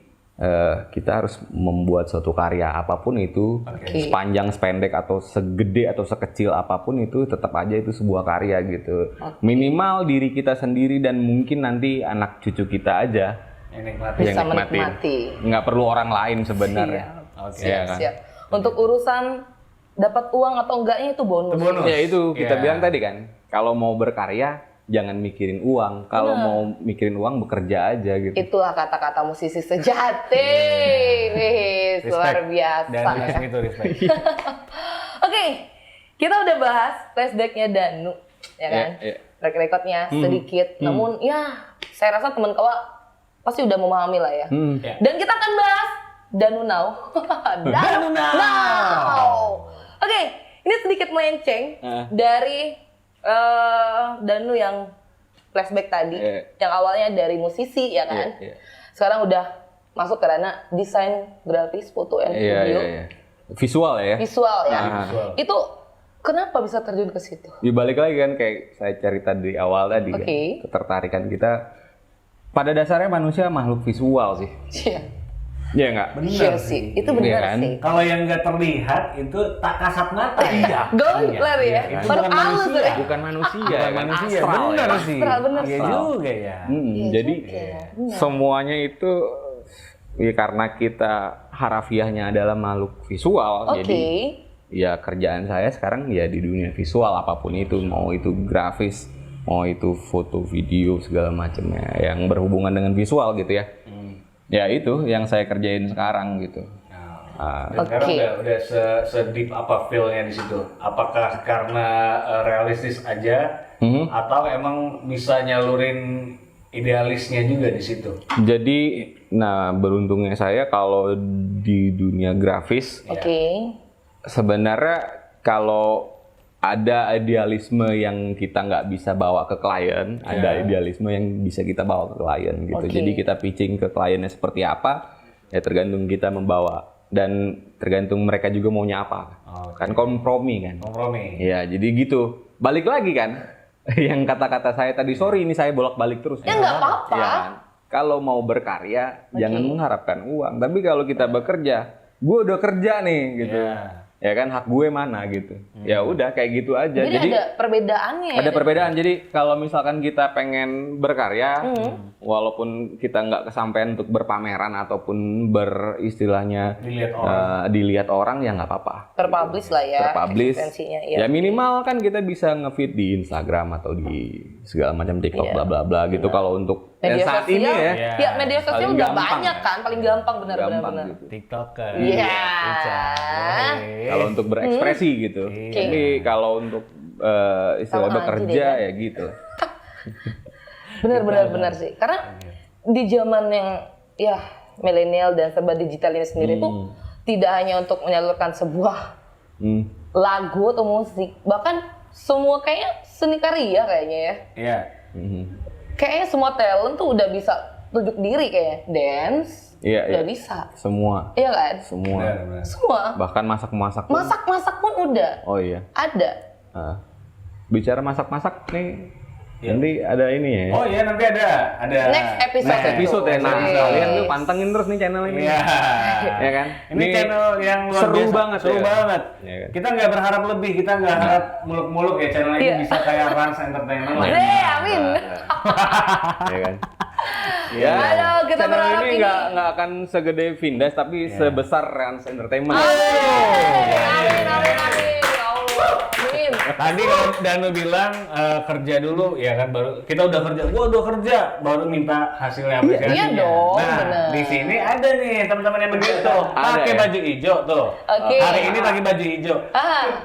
kita harus membuat suatu karya apapun itu, sepanjang, sependek atau segede atau sekecil apapun itu tetap aja itu sebuah karya gitu. Minimal diri kita sendiri dan mungkin nanti anak cucu kita aja yang bisa menikmati. Nggak perlu orang lain sebenarnya. Siap. Untuk urusan dapat uang atau enggaknya itu bonus. Ya itu kita bilang tadi kan, kalau mau berkarya jangan mikirin uang. Kalau mau mikirin uang bekerja aja gitu. Itulah kata-kata musisi sejati. Wih, luar biasa. Dan itu respect. Oke, kita udah bahas flashbacknya Danu, ya kan? Record-recordnya sedikit. Namun ya, saya rasa teman kawa pasti udah memahami lah ya. Dan kita akan bahas Danu Now. Danu Now. Oke, ini sedikit melenceng dari Danu yang flashback tadi, yang awalnya dari musisi ya kan, sekarang udah masuk ke ranah desain grafis, foto and video, visual ya. Visual ya. Itu kenapa bisa terjun ke situ? Ya balik lagi kan kayak saya cerita di awal tadi kan, ketertarikan kita pada dasarnya manusia makhluk visual sih. Iya nggak? Benar sih, itu benar kan? sih. Kalau yang nggak terlihat itu tak kasat mata. Goler ya. Itu bukan manusia. Bukan manusia, manusia. Astral, benar sih. Benar Iya juga ya. Jadi semuanya itu ya karena kita harafiahnya adalah makhluk visual. Jadi ya kerjaan saya sekarang ya di dunia visual apapun itu, mau itu grafis, mau itu foto, video segala macamnya yang berhubungan dengan visual gitu ya. Ya itu yang saya kerjain sekarang gitu. Dan sekarang udah se-deep apa feel-nya di situ? Apakah karena realistis aja atau emang bisa nyalurin idealisnya juga di situ? Jadi, nah beruntungnya saya kalau di dunia grafis, sebenarnya kalau ada idealisme yang kita nggak bisa bawa ke klien, ada idealisme yang bisa kita bawa ke klien gitu. Jadi kita pitching ke kliennya seperti apa, ya tergantung kita membawa dan tergantung mereka juga maunya apa. Kan kompromi kan. Kompromi. Ya jadi gitu. Balik lagi kan, yang kata-kata saya tadi, sorry ini saya bolak-balik terus. Ya nggak apa-apa. Ya, kan? Kalau mau berkarya jangan mengharapkan uang. Tapi kalau kita bekerja, gue udah kerja nih gitu. ya kan hak gue mana gitu. Ya udah kayak gitu aja. Jadi ada perbedaannya. Ada perbedaan. Jadi kalau misalkan kita pengen berkarya, walaupun kita nggak kesampaian untuk berpameran ataupun beristilahnya dilihat orang ya nggak apa-apa. Terpublish lah ya. Terpublish. Eksistensinya, iya. Ya minimal kan kita bisa nge-feed di Instagram atau di segala macam TikTok bla bla bla gitu. Kalau untuk Media saat sosial, ini ya. ya media sosial Paling udah gampang, banyak kan, paling gampang benar-benar. Gampang gitu. TikToker. Iya. Kalau untuk berekspresi gitu. Tapi kalau untuk istilah Tahu aja bekerja deh, ya gitu. Benar sih. Karena di zaman yang ya milenial dan serba digital ini sendiri tuh tidak hanya untuk menyalurkan sebuah lagu atau musik, bahkan semua kayaknya seni karya kayaknya ya. Iya. Kayaknya semua talent tuh udah bisa tunjuk diri kayak dance, udah bisa. Semua. Iya kan? Semua. Benar. Semua. Bahkan masak-masak pun. Masak-masak pun udah. Oh iya. Ada. Bicara masak-masak nih, nanti ada ini ya. Oh iya nanti ada Next episode. Next episode ya. Nah, Yes. kalian tuh pantengin terus nih channel ini. Iya. Ya kan? Ini channel yang luar seru biasa. banget. Seru ya. banget. Ya kan? Kita nggak berharap lebih, kita nggak harap muluk-muluk ya channel ini Iya. bisa kayak Rans Entertainment lah. Amin. Ya kan? Ya, Aduh, kita channel berharap ini ini. nggak akan segede Vindas tapi sebesar Rans Entertainment. Amin. Ya Allah. Amin. Tadi kalau Danu bilang kerja dulu ya kan, baru kita udah kerja, gua udah kerja baru minta hasilnya apresiasinya. Iya dong, Nah bener. di sini ada nih teman-teman yang begitu, Ada pakai ya? baju hijau tuh. Oke. Hari ini pakai baju hijau,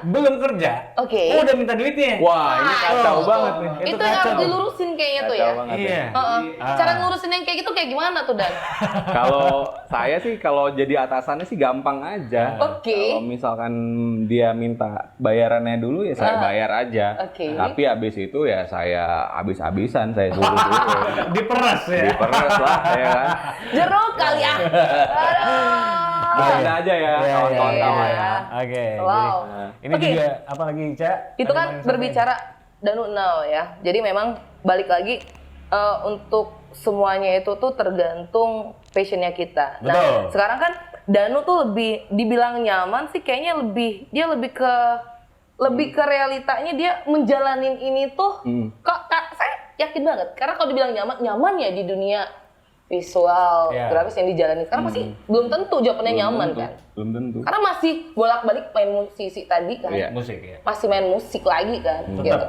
belum kerja, Oke. udah minta duitnya. Wah, ini kacau banget nih. Itu yang kacau. harus dilurusin kayaknya tuh Kacau ya. banget Iya. ya. Heeh. Cara ngurusin yang kayak gitu kayak gimana tuh Dan? Kalau saya sih kalau jadi atasannya sih gampang aja. Oke. Kalau misalkan dia minta bayarannya dulu ya saya bayar aja. Oke. Tapi habis itu ya saya habis-habisan saya suruh dulu. Diperas ya. Diperes lah ya kan. Jeruk kali ya. Aduh. Bercanda aja ya kawan-kawan Iya. kawan ya. Oke. Wow. Jadi, ini Oke. juga apa lagi Ca? Itu Ada kan yang berbicara Danu now ya. Jadi memang balik lagi untuk semuanya itu tuh tergantung passionnya kita. Betul. Nah, sekarang kan Danu tuh lebih dibilang nyaman sih kayaknya dia lebih ke realitanya dia menjalanin ini tuh saya yakin banget karena kalau dibilang nyaman ya di dunia visual grafis yang dijalani sekarang pasti belum tentu jawabannya nyaman kan. Belum tentu. Karena masih bolak-balik main musisi tadi kan. Iya. musik ya. Masih main musik lagi kan gitu.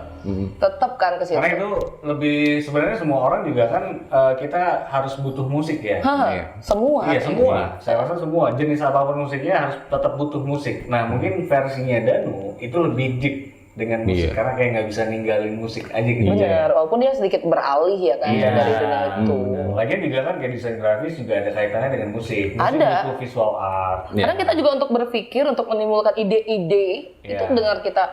Tetap kan ke situ. Karena itu lebih sebenarnya semua orang juga kan kita harus butuh musik ya. Hah, semua. Iya semua, saya rasa semua jenis apapun musiknya harus tetap butuh musik. Nah mungkin versinya Danu itu lebih deep dengan musik karena kayak nggak bisa ninggalin musik aja gitu. Bener, walaupun dia sedikit beralih ya kan dari dunia itu. Lagian juga kan kayak desain grafis juga ada kaitannya dengan musik. Musik Ada. butuh visual art. Karena kita juga untuk berpikir, untuk menimbulkan ide-ide, itu kita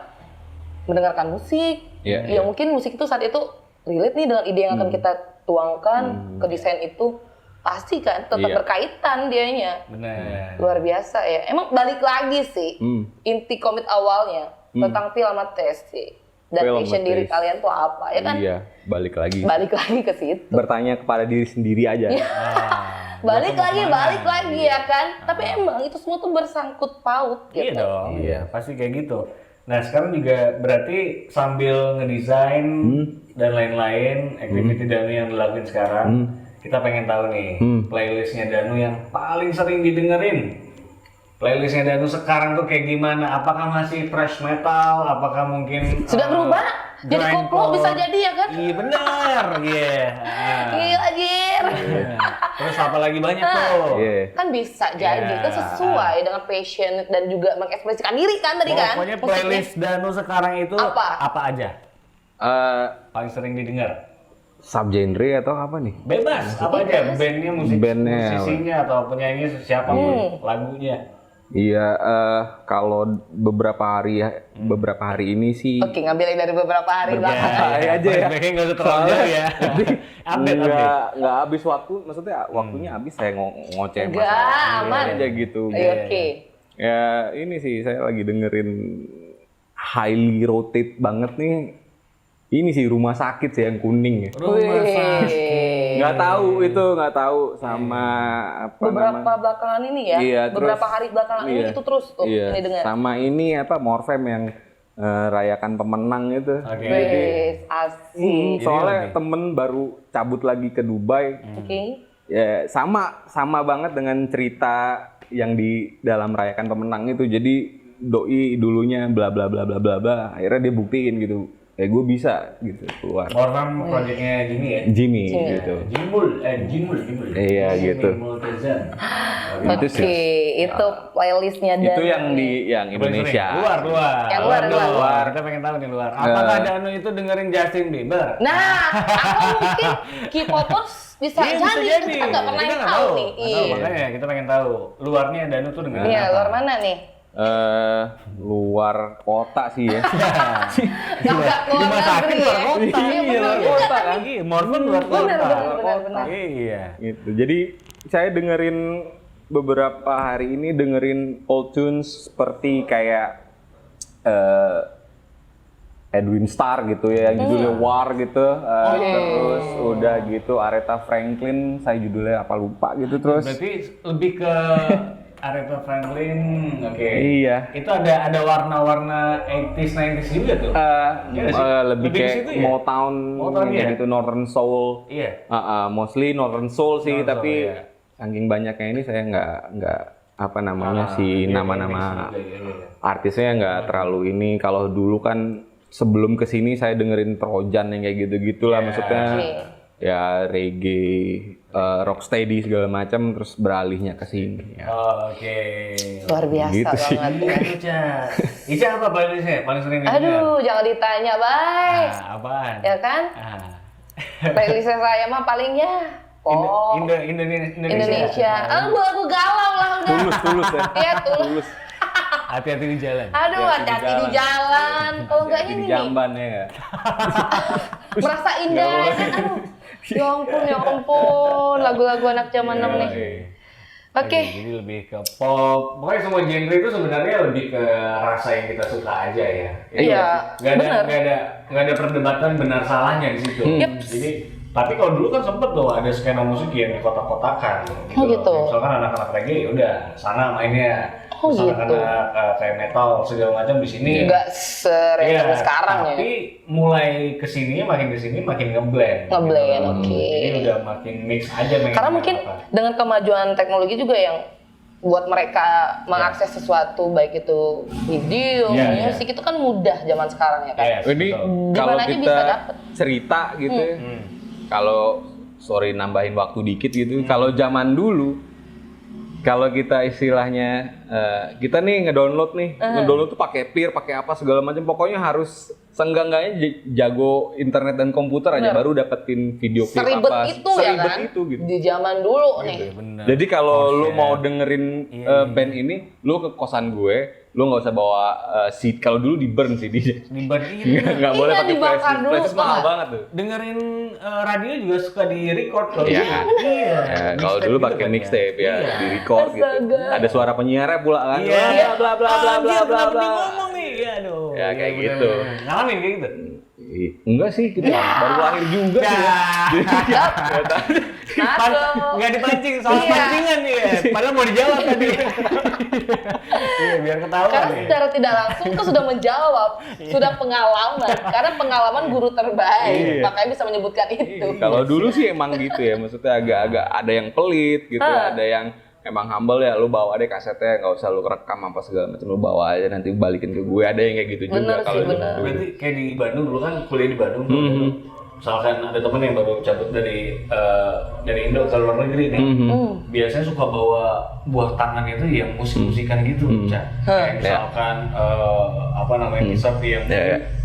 mendengarkan musik. Iya. Ya mungkin musik itu saat itu relate nih dengan ide yang akan kita tuangkan ke desain itu. Pasti kan, tetap berkaitan dianya. Benar. Luar biasa ya. Emang balik lagi sih, inti komit awalnya tentang feel sama taste sih. Dan Feel sama passion diri taste. kalian tuh apa, ya kan? Iya, balik lagi. Balik lagi ke situ. Bertanya kepada diri sendiri aja. Balik lagi ya kan? Tapi emang itu semua tuh bersangkut paut Iya gitu. dong, iya pasti kayak gitu. Nah sekarang juga berarti sambil ngedesain dan lain-lain, activity Danu yang dilakuin sekarang, kita pengen tahu nih playlistnya Danu yang paling sering didengerin. Playlistnya Danu sekarang tuh kayak gimana? Apakah masih thrash metal? Apakah mungkin Sudah berubah? Jadi koplo grindcore? bisa jadi ya kan? Iya benar, iya. Gila Jir. Terus apa lagi banyak tuh? Iya. Kan bisa jadi, kan sesuai dengan passion dan juga mengekspresikan diri kan tadi kan? Pokoknya Musiknya. playlist Danu sekarang itu Apa? aja? Paling sering didengar? Subgenre atau apa nih? Bebas, apa aja? Bandnya, Bandnya, musisinya atau penyanyi siapa pun lagunya. Iya, kalau beberapa hari ini sih Oke, ngambil dari beberapa hari belakangan. Hari aja ya. Baiknya nggak usah terlalu jauh ya. Update. nggak habis waktu, maksudnya waktunya habis saya ngoceh Nggak, aman. aja gitu. Oke. Ya ini sih saya lagi dengerin highly rotate banget nih ini sih rumah sakit sih yang kuning ya. Rumah sakit. Nggak tahu sama apa beberapa belakangan ini ya. Iya, beberapa terus- hari belakangan ini itu terus tuh Iya, ini dengar. sama ini apa Morfem yang rayakan pemenang itu. Oke. Wes, asik. Soalnya lebih. temen baru cabut lagi ke Dubai. Oke. Ya sama banget dengan cerita yang di dalam rayakan pemenang itu. Jadi doi dulunya bla bla bla bla bla bla. Akhirnya dia buktiin gitu. Gue bisa gitu keluar. Warnam projectnya gini ya. Jimmy gitu. Jimbul. Iya, gitu. Multazam. Itu Oke, sih. itu playlistnya dan Itu yang di yang Indonesia. Luar. Yang luar. Kita pengen tahu nih luar. Apakah Danu itu dengerin Justin Bieber? Nah, atau mungkin K-popers bisa Iya, jadi. Kita nggak pernah Kita nggak tahu tahu. nih. Nggak tahu, makanya kita pengen tahu luarnya Danu tuh dengerin Iya, apa. luar mana nih? Luar kota sih ya. Nggak keluar Rumah sakit negeri luar ya. kota. Iya, bener luar juga kota tapi. kan. Iya, Mormon luar Benar, kota. benar. Iya. Gitu. Jadi saya dengerin beberapa hari ini dengerin old tunes seperti kayak Edwin Starr gitu ya, yang judulnya War gitu. Terus udah gitu Aretha Franklin, saya judulnya apa lupa gitu terus. Berarti lebih ke Aretha Franklin, oke. Iya. Itu ada warna-warna 80s 90s juga tuh. Iya nggak sih? Lebih Lebih ke kayak situ ya? Motown Motown, kayak iya. gitu Northern Soul. Iya. Mostly Northern Soul sih, Northern tapi Soul, iya. saking banyaknya ini saya nggak apa namanya si iya, nama-nama iya. artisnya nggak terlalu ini. Kalau dulu kan sebelum kesini saya dengerin Trojan yang kayak gitu-gitulah, maksudnya ya reggae, rocksteady segala macam, terus beralihnya ke sini. Ya. Oke. Luar biasa Gitu sih. banget. Ica apa playlistnya? Paling sering didengar? Aduh, jangan ditanya, Bay. Apaan? Ya kan? Playlistnya saya mah palingnya pop, Indonesia. Lagu galau lah udah. Tulus ya. Iya, tulus. Hati-hati di jalan. Aduh, hati-hati di jalan. Kalau enggak Di ini nih, jamban ya. merasa indah ya kan? Aduh, ya ampun, lagu-lagu anak zaman now nih. Oke. Jadi lebih ke pop. Pokoknya semua genre itu sebenarnya lebih ke rasa yang kita suka aja ya. Iya, benar. Nggak ada perdebatan benar salahnya di situ. Yeps. Jadi tapi kalau dulu kan sempet tuh ada skena musik yang dikotak-kotakan gitu. Oh, gitu. Misalkan anak-anak reggae ya udah sana mainnya. Oh, Terus gitu. anak-anak kayak metal segala macam di sini. Enggak serem sekarang ya. Tapi mulai kesini makin ngeblend. Ngeblend, oke. Jadi udah makin mix aja. Karena mungkin dengan kemajuan teknologi juga yang buat mereka mengakses sesuatu baik itu video, Iya, musik itu kan mudah zaman sekarang ya kan. Yes, Ini betul. kalau Dimana aja kita bisa dapet. cerita gitu, ya, kalau sorry nambahin waktu dikit gitu, kalau zaman dulu, kalau kita istilahnya kita nih ngedownload tuh pakai peer, pakai apa segala macam, pokoknya harus seenggak-enggaknya jago internet dan komputer aja baru dapetin video klip Seribet apa, itu ya kan. itu gitu. Di zaman dulu nih. Bener. Jadi kalau lu mau dengerin band ini, lu ke kosan gue, lu nggak usah bawa CD. Kalau dulu di burn sih dia. Nggak boleh Iya, pakai dibakar flash. dulu, Flash mahal Pak. banget tuh. Dengerin radio juga suka di record kalau Iya. Iya. Ya, kalau dulu pakai mixtape ya, di record gitu. Astaga. Ada suara penyiarnya pula kan. Iya. Bla bla bla bla bla bla. ngomong nih. Aduh. Ya, kayak Iya, gitu. bener-bener. Ngalamin kayak gitu. Enggak sih, kita baru lahir juga sih. Ya. Masuk. Nggak dipancing, soal Iya. pancingan nih ya. Padahal mau dijawab tadi. Iya, biar ketawa Karena nih. secara tidak langsung itu sudah menjawab, sudah pengalaman. Karena pengalaman guru terbaik, Iya. makanya bisa menyebutkan itu. Kalau dulu sih emang gitu ya, maksudnya agak-agak ada yang pelit gitu, ada yang emang humble ya, lu bawa deh kasetnya, nggak usah lu rekam apa segala macam, lu bawa aja nanti balikin ke gue, ada yang kayak gitu Bener juga sih, kalau bener. dulu. Berarti kayak di Bandung dulu kan kuliah di Bandung tuh. Misalkan ada temen yang baru cabut dari Indo ke luar negeri nih, biasanya suka bawa buah tangan itu yang musik-musikan gitu, Cak. Kayak misalkan apa namanya t-shirt yang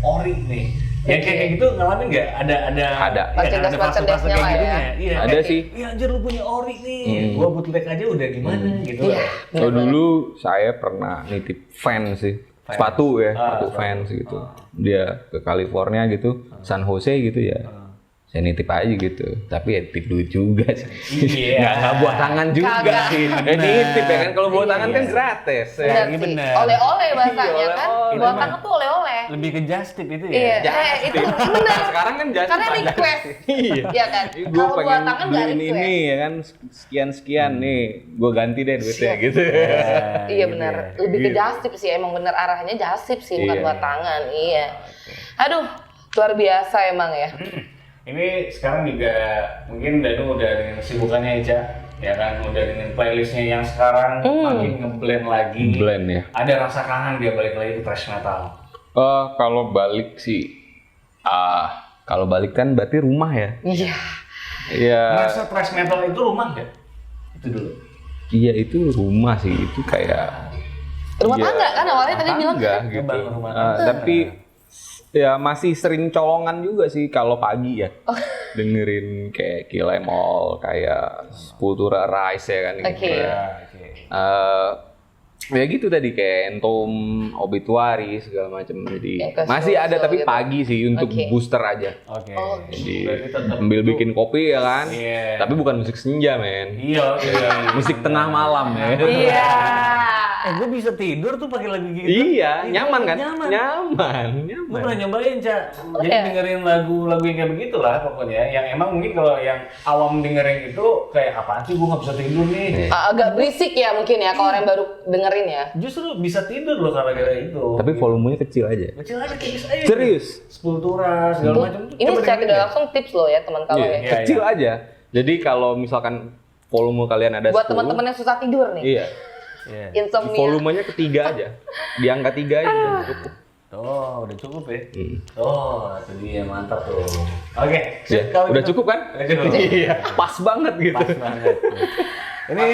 ori nih. Yang kayak gitu ngalamin nggak? Ada. Ada. Merchandise-merchandise-nya lah ya. Iya. Ada sih. Iya anjir lu punya ori nih. Gua bootleg aja udah gimana gitu. Iya. Kalau dulu saya pernah nitip fans sih, sepatu ya, sepatu fans gitu. Dia ke California gitu, San Jose gitu ya. ya nitip aja gitu. Tapi ya nitip duit juga sih. Iya. Nggak buat tangan juga Kagak. sih. Nitip ya kan, kalau buat tangan kan Iya. gratis. Benar iya sih. benar. Oleh-oleh bahasanya Iya, kan. oleh-oleh. Buat tangan tuh oleh-oleh. Lebih ke just tip itu Iya, ya. itu benar. Sekarang kan just Karena tip aja. request. Iya. Iya kan. Gue Kalau buat pengen tangan nggak beliin request. ini ya kan, sekian nih, gue ganti deh duitnya Siap. gitu. Iya benar. Lebih ke Gitu. jasip sih, emang bener arahnya jasip sih, bukan Iya. buat tangan. Iya. Aduh, luar biasa emang ya. Ini sekarang juga mungkin Danu udah dengan kesibukannya Ica, ya kan, udah dengan playlistnya yang sekarang makin ngeblend lagi. Blend ya. Ada rasa kangen dia balik lagi ke thrash metal. Kalau balik sih, kalau balik kan berarti rumah ya. Iya. Iya. Masa thrash metal itu rumah nggak? Itu dulu. Iya itu rumah sih, itu kayak Rumah iya, tangga kan awalnya tadi bilang tangga kan? gitu. Ngebangun rumah tangga. Tapi ya masih sering colongan juga sih kalau pagi ya. Dengerin kayak Kill Em All, kayak Sepultura Rise ya kan. Oke. Gitu. Ya gitu tadi kayak Entom, Obituary segala macam. Jadi Kayak ke masih ada show-show tapi gitu. pagi sih untuk Oke. booster aja. Oke. Jadi Berarti tetap ambil itu- bikin kopi ya kan. Iya. Tapi bukan musik senja men. Iya. Musik tengah malam ya. Iya. Gue bisa tidur tuh pakai lagu gitu. Iya, nyaman kan? Nyaman. Nyaman. Gue pernah nyobain, Ca. Jadi Iya. dengerin lagu-lagu yang kayak begitulah pokoknya. Yang emang mungkin kalau yang awam dengerin itu kayak apaan sih, gue nggak bisa tidur nih. Agak berisik ya mungkin ya kalau orang yang baru dengerin ya. Justru bisa tidur loh gara-gara itu. Tapi volumenya kecil aja. kecil aja, tipis aja. Serius? Sepultura, segala macam. Ini secara tidak langsung tips loh ya teman kawan ya. Iya, Kecil iya. aja. Jadi kalau misalkan volume kalian ada Buat 10, teman-teman yang susah tidur nih. iya. Iya. Insomnia. Volumenya ketiga aja. Di angka 3 aja udah cukup. Oh, udah cukup ya? Hmm. Oh, itu dia, mantap tuh. Oke, Ya, sip, kalau udah gitu. cukup kan? Udah cukup. Iya, pas banget gitu. Pas banget. Ini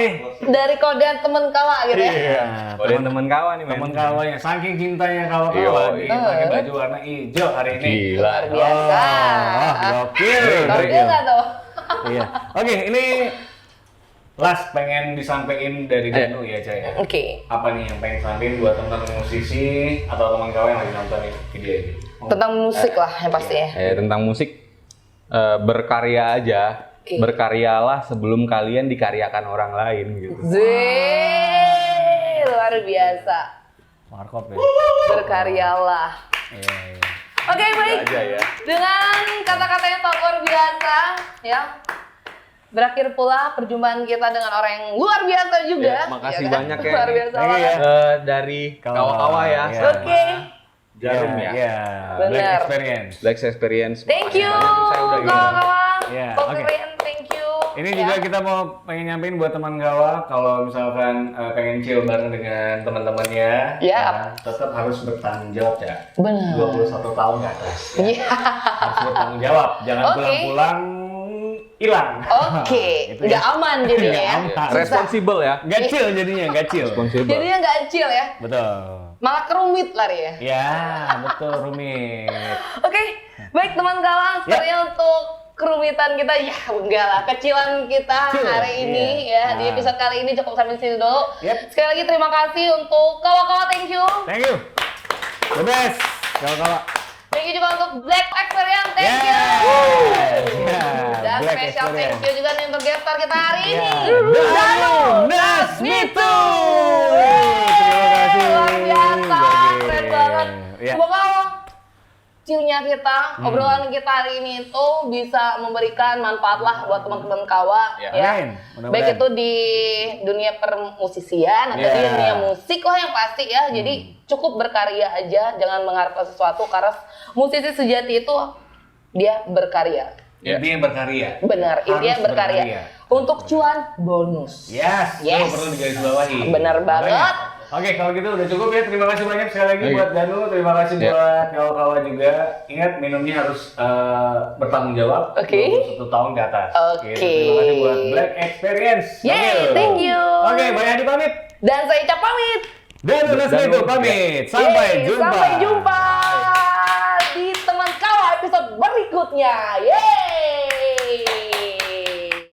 Dari kodean temen kawa gitu ya. iya, Kalau teman kawan nih, men. teman kawannya, saking cintanya kawan-kawan, Iya. dia pakai baju warna hijau hari ini. Gila. Luar biasa. Gokil. Gokil nggak tuh? Iya. Oke, ini last pengen disampaikan dari Danu ya, Caya. Oke. Apa nih yang pengen sampaikan buat teman-teman musisi atau teman kawan yang lagi nonton video ini? Tentang musik lah yang pasti ya. Tentang musik, berkarya aja. Oke. Berkaryalah sebelum kalian dikaryakan orang lain gitu. Zee, luar biasa. Markop ya. Berkaryalah. Iya, iya. Oke baik. Aja ya. Dengan kata-kata yang sangat luar biasa, ya. Berakhir pula perjumpaan kita dengan orang yang luar biasa juga. Ya, makasih ya kan? banyak ya. Luar biasa Thank you banget. ya. Dari Kawa. kawa-kawa ya. Iya. Oke. Jarum ya. Iya. Benar. Black Experience. Black Experience. Thank you. Saya udah gitu. Kawan-kawan. Iya, Kopi oke. Rian, thank you. Ini Ya. juga kita mau pengen nyampein buat teman gawa kalau misalkan pengen chill bareng dengan teman-temannya, Ya. kan, tetap harus bertanggung jawab ya. Benar. 21 tahun ke atas. Iya. Harus bertanggung jawab, jangan Oke. pulang-pulang hilang. Oke. Gitu ya. Nggak aman jadinya Nggak ya. aman. Responsible ya. Gacil jadinya, gacil. Responsible. Jadinya nggak chill ya. Betul. Malah kerumit lari ya. Ya, betul rumit. Oke, baik teman kawan, Ya. sepertinya untuk kerumitan kita ya enggak lah, kecilan kita Kecil, hari ini ya iya. di Nah. episode kali ini cukup sampai sini dulu. Yep. Sekali lagi terima kasih untuk kawan-kawan, thank you. Thank you. The best. Kalau Thank you juga untuk Black Experience, thank you. Dan Black special thank Experience. you juga nih untuk guest star kita hari ini. Ya. Danu Nasmitu. Terima kasih. Luar biasa, Oke. keren banget. Ya. Semoga ciunya kita, obrolan kita hari ini itu bisa memberikan manfaat lah buat teman-teman kawa Ya. ya. Amin. Mudah-mudahan. Baik itu di dunia permusisian atau di Ya. dunia musik lah yang pasti ya. Jadi cukup berkarya aja, jangan mengharapkan sesuatu karena musisi sejati itu dia berkarya. Intinya berkarya. Benar, Harus intinya berkarya. Untuk cuan bonus. Yes, Yes. itu perlu digarisbawahi. Benar banget. Oke, kalau gitu udah cukup ya. Terima kasih banyak sekali lagi Oke. buat Danu. Terima kasih Ya. buat kawan-kawan juga. Ingat minumnya harus bertanggung jawab. Oke. 21 tahun ke atas. Oke. Gitu. Terima kasih buat Black Experience. Yeay, Gokil. thank you. Oke, Bang Adi pamit. Dan saya Ica pamit. Dan Nasmitu pamit. Sampai Yeay, jumpa. Sampai jumpa di teman kawa episode berikutnya. Yeay.